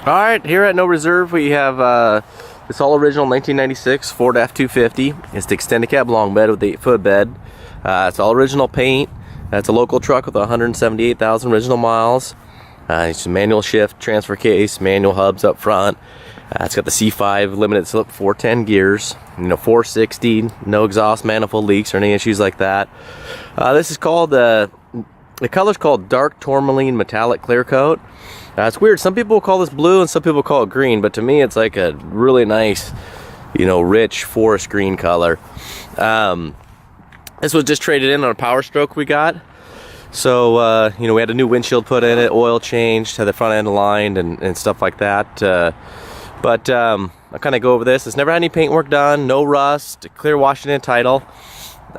Alright, here at No Reserve we have this all original 1996 Ford F-250. It's the extended cab long bed with the 8-foot bed. It's all original paint. It's a local truck with 178,000 original miles. It's a manual shift, transfer case, manual hubs up front. It's got the C5 limited slip 410 gears, 460, no exhaust manifold leaks or any issues like that. This is called, the color's called dark tourmaline metallic clear coat. It's weird, some people call this blue and some people call it green, but to me it's like a really nice, rich forest green color. This was just traded in on a Power Stroke we got. So, we had a new windshield put in it, oil changed, had the front end aligned and stuff like that. I'll kind of go over this. It's never had any paint work done, no rust, clear Washington title.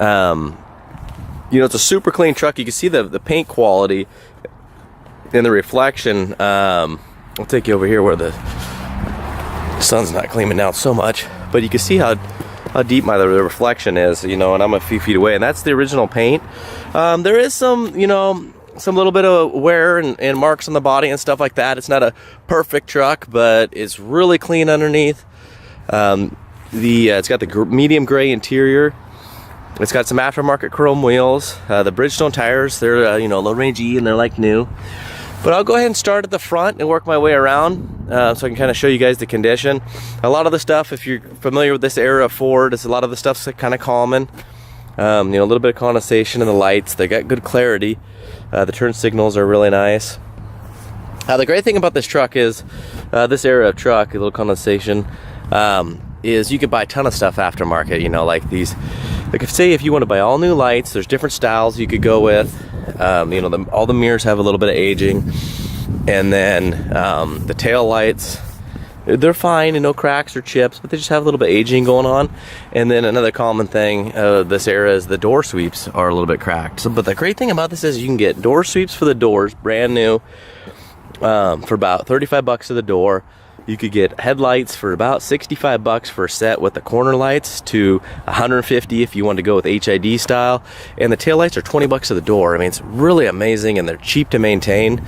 It's a super clean truck. You can see the paint quality and the reflection. I'll take you over here where the sun's not gleaming out so much, but you can see how deep the reflection is, and I'm a few feet away, and that's the original paint. There is some little bit of wear and marks on the body and stuff like that. It's not a perfect truck, but it's really clean underneath. It's got the medium gray interior. It's got some aftermarket chrome wheels. The Bridgestone tires, they're low range E and they're like new. But I'll go ahead and start at the front and work my way around so I can kind of show you guys the condition. A lot of the stuff, if you're familiar with this era of Ford, a lot of the stuff's kind of common. A little bit of condensation in the lights. They got good clarity. The turn signals are really nice. The great thing about this truck is, this era of truck, a little condensation, is you could buy a ton of stuff aftermarket, like these. Like say if you want to buy all new lights, there's different styles you could go with. All the mirrors have a little bit of aging, and then the tail lights, they're fine and no cracks or chips, but they just have a little bit of aging going on. And then another common thing this era is the door sweeps are a little bit cracked. But the great thing about this is you can get door sweeps for the doors, brand new, for about 35 bucks to the door. You could get headlights for about 65 bucks for a set with the corner lights, to 150 if you want to go with HID style. And the tail lights are 20 bucks to the door. I mean, it's really amazing, and they're cheap to maintain,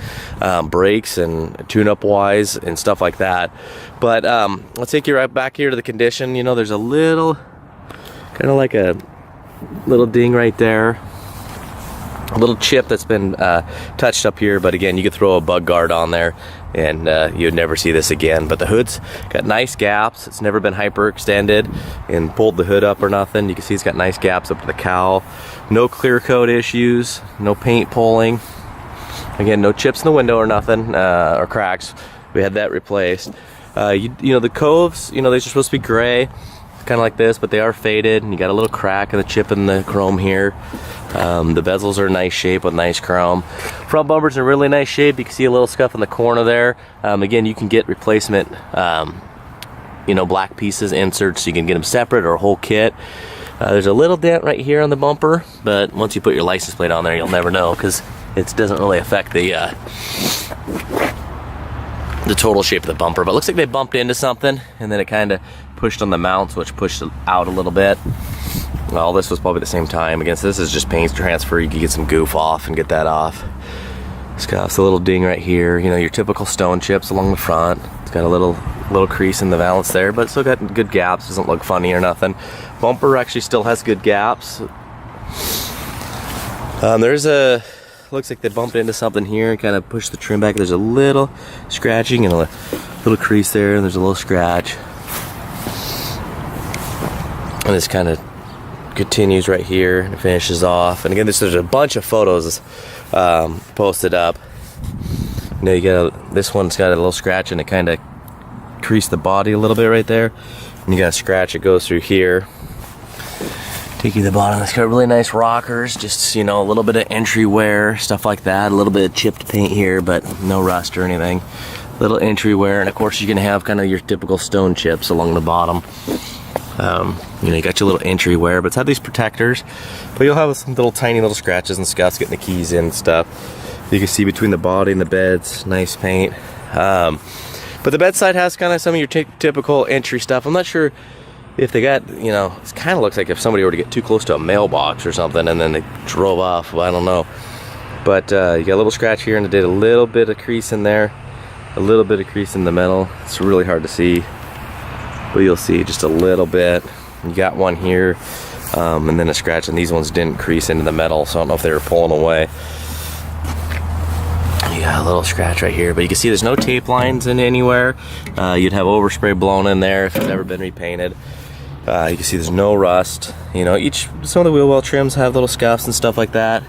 brakes and tune-up wise and stuff like that. But let's take you right back here to the condition. There's a little, kind of like a little ding right there. A little chip that's been touched up here, but again, you could throw a bug guard on there and you'd never see this again. But the hood's got nice gaps. It's never been hyperextended and pulled the hood up or nothing. You can see it's got nice gaps up to the cowl. No clear coat issues, no paint pulling. Again, no chips in the window or nothing, or cracks. We had that replaced. The coves, they're supposed to be gray, kind of like this, but they are faded, and you got a little crack in the chip in the chrome here. The bezels are in nice shape with nice chrome. Front bumpers are in really nice shape. You can see a little scuff in the corner there. Again, you can get replacement black pieces, inserts, so you can get them separate or a whole kit. There's a little dent right here on the bumper, but once you put your license plate on there, you'll never know, because it doesn't really affect the total shape of the bumper. But it looks like they bumped into something, and then it kind of pushed on the mounts, which pushed it out a little bit. Well, this was probably the same time. Again, so this is just paint transfer. You can get some goof off and get that off. It's got a little ding right here. Your typical stone chips along the front. It's got a little crease in the valance there, but it's still got good gaps. Doesn't look funny or nothing. Bumper actually still has good gaps. Looks like they bumped into something here and kind of pushed the trim back. There's a little scratching and a little crease there, and there's a little scratch. And this kind of continues right here and finishes off. And again, there's a bunch of photos posted up. This one's got a little scratch and it kind of creased the body a little bit right there. And you got a scratch that goes through here. Take you to the bottom. It's got really nice rockers, just a little bit of entry wear, stuff like that. A little bit of chipped paint here, but no rust or anything. Little entry wear, and of course you can have kind of your typical stone chips along the bottom. You got your little entry wear, but it's had these protectors, but you'll have some tiny little scratches and scuffs getting the keys in and stuff. You can see between the body and the beds, nice paint. But the bedside has kind of some of your typical entry stuff. I'm not sure if they got, it kind of looks like if somebody were to get too close to a mailbox or something and then they drove off. Well, I don't know. But you got a little scratch here, and it did a little bit of crease in there. A little bit of crease in the middle. It's really hard to see, but you'll see just a little bit. You got one here, and then a scratch, and these ones didn't crease into the metal, so I don't know if they were pulling away. Yeah, a little scratch right here, but you can see there's no tape lines in anywhere. You'd have overspray blown in there if it's never been repainted. You can see there's no rust. You know, some of the wheel well trims have little scuffs and stuff like that.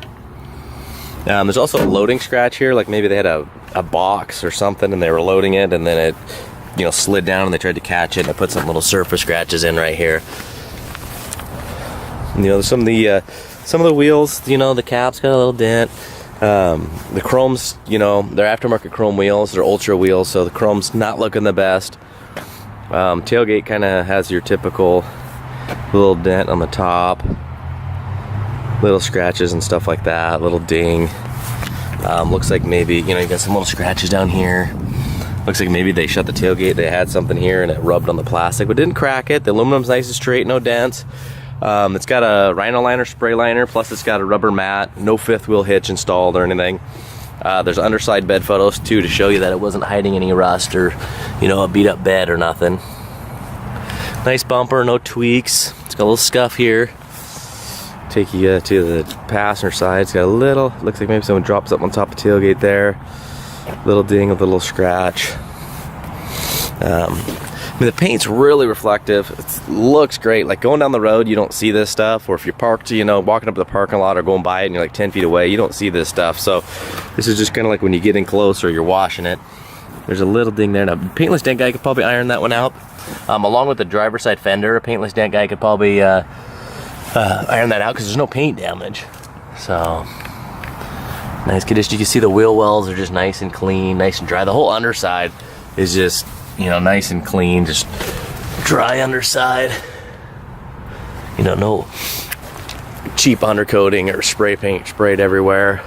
There's also a loading scratch here, like maybe they had a box or something and they were loading it, and then it, you know, slid down and they tried to catch it, and I put some little surface scratches in right here. You know, some of the wheels, you know, the cap's got a little dent. The chrome's, you know, they're aftermarket chrome wheels, they're ultra wheels, so the chrome's not looking the best. Tailgate kind of has your typical little dent on the top, little scratches and stuff like that, little ding. Looks like maybe, you know, you got some little scratches down here. Looks like maybe they shut the tailgate, they had something here and it rubbed on the plastic, but didn't crack it. The aluminum's nice and straight, no dents. It's got a Rhino liner, spray liner, plus it's got a rubber mat, no fifth wheel hitch installed or anything. There's underside bed photos too to show you that it wasn't hiding any rust or, you know, a beat up bed or nothing. Nice bumper, no tweaks. It's got a little scuff here. Take you to the passenger side. It's got a little, looks like maybe someone dropped something on top of the tailgate there. Little ding, a little scratch. I mean, the paint's really reflective. It looks great. Like going down the road, you don't see this stuff. Or if you're parked, you know, walking up to the parking lot or going by it and you're like 10 feet away, you don't see this stuff. So this is just kind of like when you get in close or you're washing it. There's a little ding there. Now, paintless dent guy could probably iron that one out. Along with the driver's side fender, a paintless dent guy could probably iron that out because there's no paint damage. So nice condition. You can see the wheel wells are just nice and clean, nice and dry. The whole underside is just, you know, nice and clean, just dry underside. You know, no cheap undercoating or spray paint sprayed everywhere.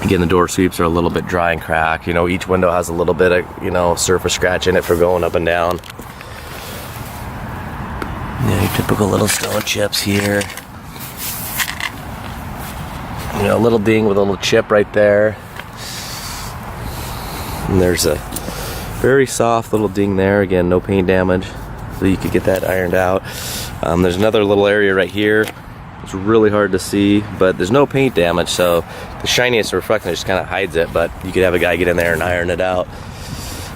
Again, the door sweeps are a little bit dry and cracked. You know, each window has a little bit of, you know, surface scratch in it for going up and down. Yeah, your typical little stone chips here. You know, a little ding with a little chip right there. And there's a very soft little ding there. Again, no paint damage, so you could get that ironed out. There's another little area right here. It's really hard to see, but there's no paint damage, so the shiniest reflection just kind of hides it, but you could have a guy get in there and iron it out.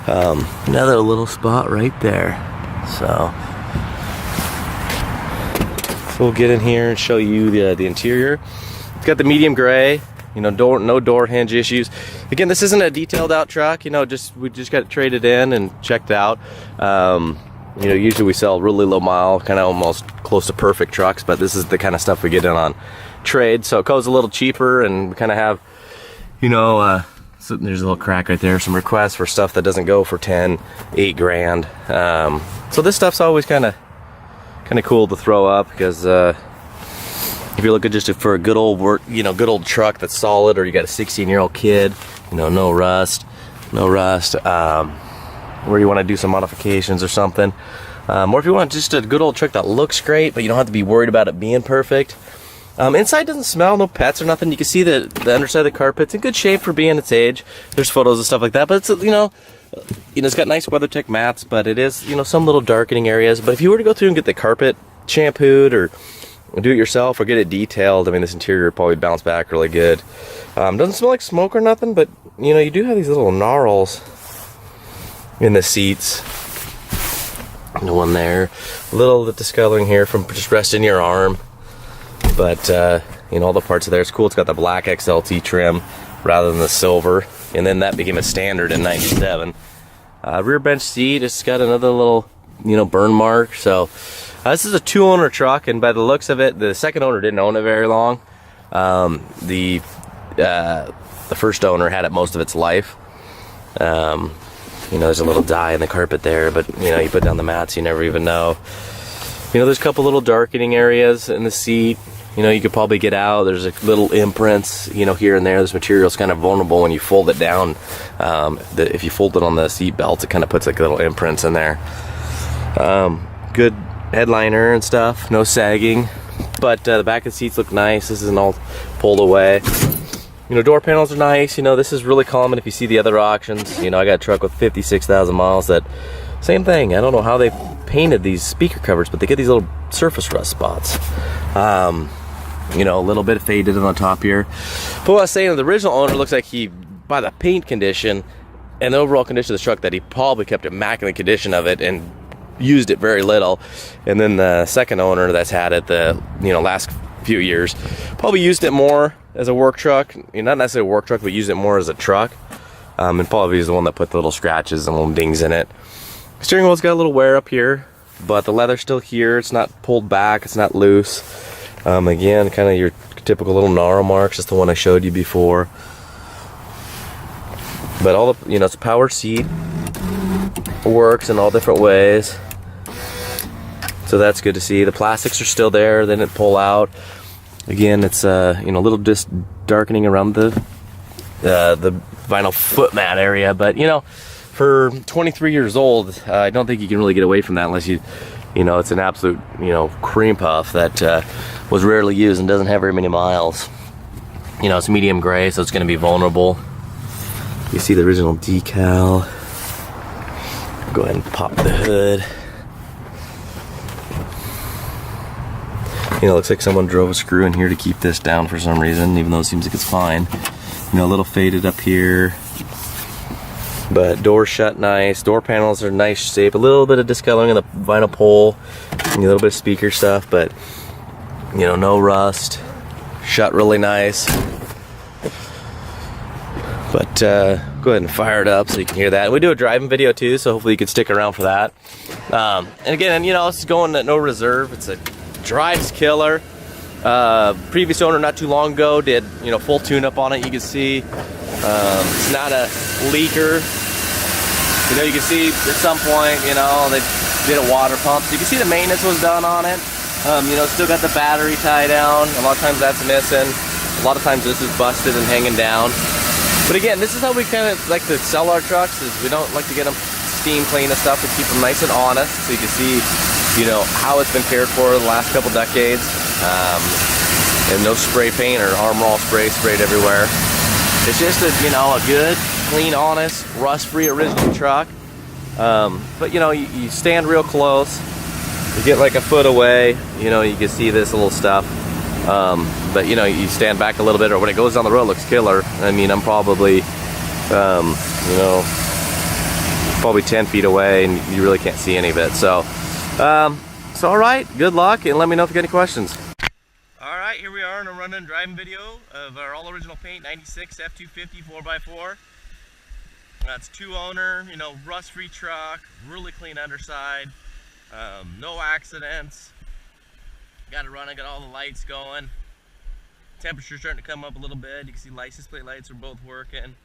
Another little spot right there. So we'll get in here and show you the interior. It's got the medium gray, you know, no door hinge issues. Again, this isn't a detailed out truck, you know, we just got it traded in and checked out. You know, usually we sell really low mile, kind of almost close to perfect trucks, but this is the kind of stuff we get in on trade, so it goes a little cheaper, and we kind of have, you know, so there's a little crack right there, some requests for stuff that doesn't go for 10, 8 grand. So this stuff's always kind of cool to throw up, because if you're looking just for a good old work, you know, good old truck that's solid, or you got a 16-year-old kid, you know, no rust, where you want to do some modifications or something, or if you want just a good old truck that looks great but you don't have to be worried about it being perfect. Inside doesn't smell, no pets or nothing. You can see the underside of the carpet's in good shape for being its age. There's photos and stuff like that, but it's, you know, it's got nice WeatherTech mats, but it is, you know, some little darkening areas. But if you were to go through and get the carpet shampooed or do it yourself or get it detailed, I mean, this interior would probably bounce back really good. Doesn't smell like smoke or nothing, but you know, you do have these little gnarls in the seats. The one there, a little bit discoloring here from just resting your arm, but you know, all the parts of there, it's cool. It's got the black XLT trim rather than the silver, and then that became a standard in '97. Rear bench seat, it's got another little, you know, burn mark. So this is a 2-owner truck, and by the looks of it, the second owner didn't own it very long. The first owner had it most of its life. You know, there's a little dye in the carpet there, but you know, you put down the mats, you never even know. You know, there's a couple little darkening areas in the seat. You know, you could probably get out. There's a little imprints, you know, here and there. This material's kind of vulnerable when you fold it down. If you fold it on the seat belts, it kind of puts like little imprints in there. Good headliner and stuff, no sagging, but the back of the seats look nice. This isn't all pulled away. You know, door panels are nice. You know, this is really common if you see the other auctions. You know, I got a truck with 56,000 miles that, same thing. I don't know how they painted these speaker covers, but they get these little surface rust spots. You know, a little bit faded on the top here. But what I was saying, the original owner looks like he, by the paint condition and the overall condition of the truck, that he probably kept immaculate condition of it and used it very little. And then the second owner that's had it the, you know, last few years probably used it more as a work truck. You know, not necessarily a work truck, but used it more as a truck. And probably is the one that put the little scratches and little dings in it. Steering wheel's got a little wear up here, but the leather's still here. It's not pulled back, it's not loose. Again, kind of your typical little gnarl marks, just the one I showed you before. But all the, you know, it's a power seat, works in all different ways, so that's good to see. The plastics are still there, they didn't pull out. Again, it's you know, a little just darkening around the vinyl foot mat area, but you know, for 23 years old, I don't think you can really get away from that unless you know, it's an absolute, you know, cream puff that was rarely used and doesn't have very many miles. You know, it's medium gray, so it's going to be vulnerable. You see the original decal. Go ahead and pop the hood. You know, it looks like someone drove a screw in here to keep this down for some reason, even though it seems like it's fine. You know, a little faded up here. But doors shut nice. Door panels are nice shape. A little bit of discoloring in the vinyl pole. And a little bit of speaker stuff, but you know, no rust. Shut really nice. But go ahead and fire it up so you can hear that. We do a driving video too, so hopefully you can stick around for that. And again, you know, this is going at no reserve. It's a drives killer. Previous owner not too long ago did, you know, full tune-up on it. You can see it's not a leaker. You know, you can see at some point, you know, they did a water pump. So you can see the maintenance was done on it. You know, still got the battery tie down. A lot of times that's missing. A lot of times this is busted and hanging down. But again, this is how we kind of like to sell our trucks, is we don't like to get them steam clean and stuff. We keep them nice and honest, so you can see, you know, how it's been cared for the last couple decades. And no spray paint or Armor All spray sprayed everywhere. It's just a, you know, a good, clean, honest, rust-free original truck. But you know, you stand real close. You get like a foot away, you know, you can see this little stuff. But you know, you stand back a little bit, or when it goes down the road, it looks killer. I mean, I'm probably, you know, probably 10 feet away, and you really can't see any of it. So, all right, good luck, and let me know if you got any questions. All right, here we are in a run and driving video of our all original paint 96 F250 4x4. That's 2-owner, you know, rust-free truck, really clean underside, no accidents. Got it running, got all the lights going. Temperature's starting to come up a little bit. You can see license plate lights are both working.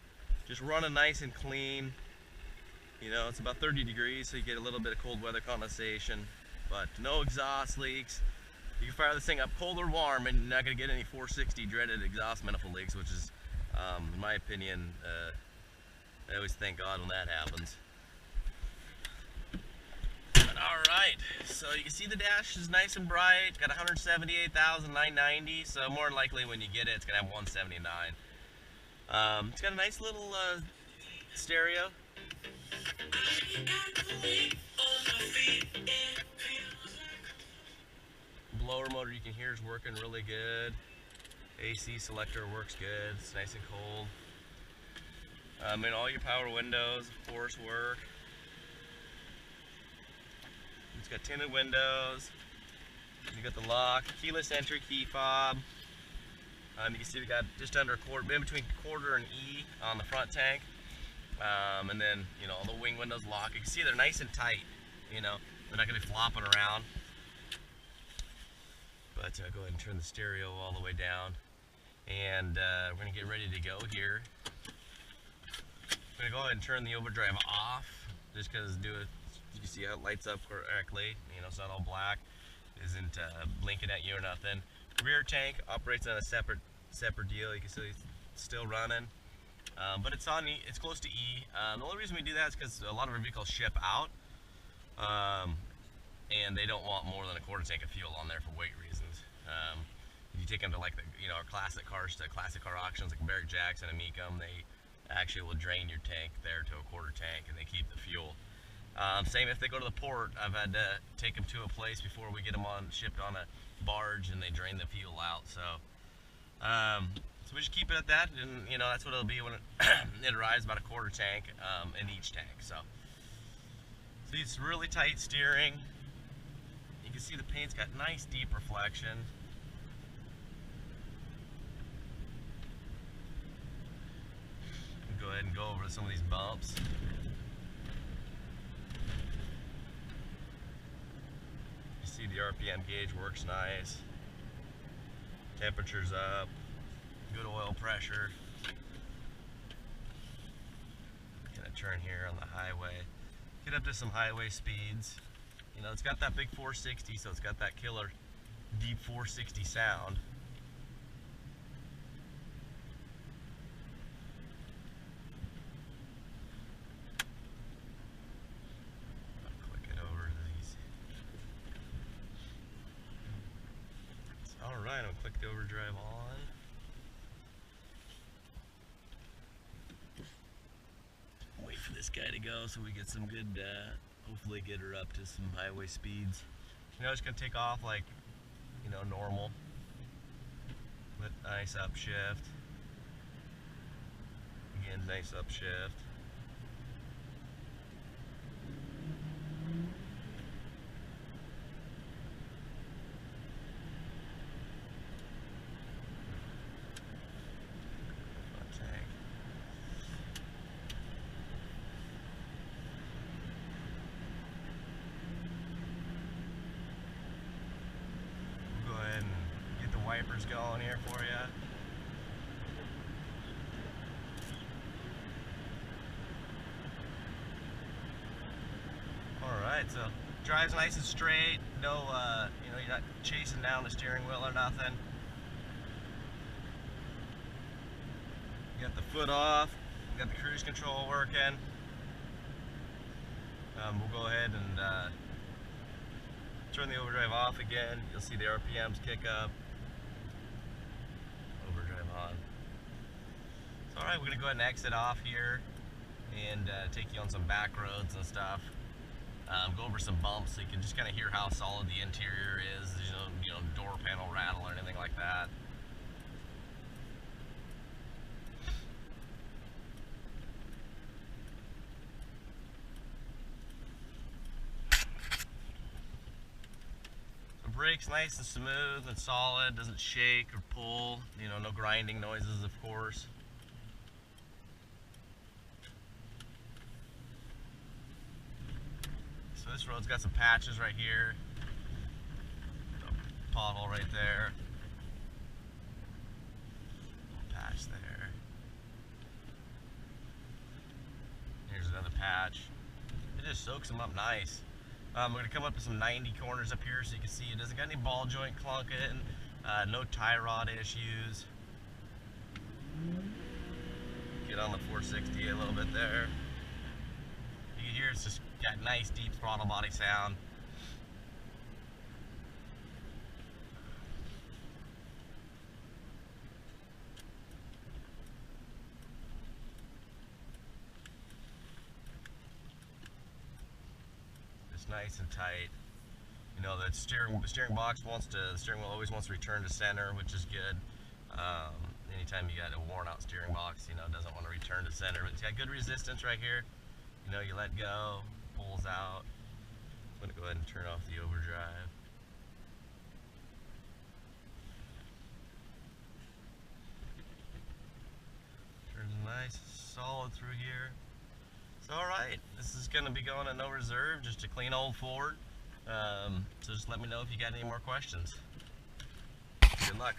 Just running nice and clean. You know, it's about 30 degrees, so you get a little bit of cold weather condensation, but no exhaust leaks. You can fire this thing up cold or warm and you're not going to get any 460 dreaded exhaust manifold leaks, which is, in my opinion, I always thank God when that happens. Alright, so you can see the dash is nice and bright. Got 178,990, so more than likely when you get it, it's going to have 179. It's got a nice little stereo. Blower motor you can hear is working really good. AC selector works good. It's nice and cold. And all your power windows, of course, work. It's got tinted windows. You got the lock, keyless entry, key fob. You can see we got just under a quarter, in between quarter and E on the front tank. And then, you know, all the wing windows lock. You can see they're nice and tight. You know, they're not going to be flopping around. But go ahead and turn the stereo all the way down. And we're going to get ready to go here. I'm going to go ahead and turn the overdrive off, just because you can see how it lights up correctly. You know, it's not all black, isn't blinking at you or nothing. Rear tank operates on a separate deal. You can see it's still running, but it's on E. It's close to E. The only reason we do that is because a lot of our vehicles ship out, and they don't want more than a quarter tank of fuel on there for weight reasons. you take them to like the, our classic cars, to classic car auctions like Barrett Jackson and Mecum, they actually will drain your tank there to a quarter tank, and they keep the fuel. Same if they go to the port. I've had to take them to a place before we get them shipped on a barge, and they drain the fuel out. So we just keep it at that, and that's what it'll be when it arrives, about a quarter tank in each tank. So it's really tight steering. You can see the paint's got nice deep reflection. Go ahead and go over some of these bumps. You see the RPM gauge works nice. Temperature's up. Good oil pressure. Gonna turn here on the highway. Get up to some highway speeds. It's got that big 460, so it's got that killer deep 460 sound. Alright, I'll click the overdrive on. Wait for this guy to go so we get some good, hopefully get her up to some highway speeds. It's going to take off like, normal. With nice upshift. Again, nice upshift. Wipers going here for you. Alright, so drives nice and straight. No, you're not chasing down the steering wheel or nothing. You got the foot off. You got the cruise control working. We'll go ahead and turn the overdrive off again. You'll see the RPMs kick up. On. So, alright, we're going to go ahead and exit off here and take you on some back roads and stuff. Go over some bumps so you can just kind of hear how solid the interior is. There's no door panel rattle or anything like that. Brakes nice and smooth and solid, doesn't shake or pull, no grinding noises, of course. So this road's got some patches right here, a pothole right there, patch there, here's another patch. It just soaks them up nice. We're going to come up to some 90 corners up here so you can see it doesn't got any ball joint clunking, no tie rod issues. Get on the 460 a little bit there. You can hear it's just got nice deep throttle body sound. Nice and tight. The steering wheel always wants to return to center, which is good. Anytime you got a worn out steering box, it doesn't want to return to center. But it's got good resistance right here. You let go, pulls out. I'm gonna go ahead and turn off the overdrive. Turns nice, solid through here. So, alright, this is going to be going at no reserve, just a clean old Ford. So just let me know if you got any more questions. Good luck.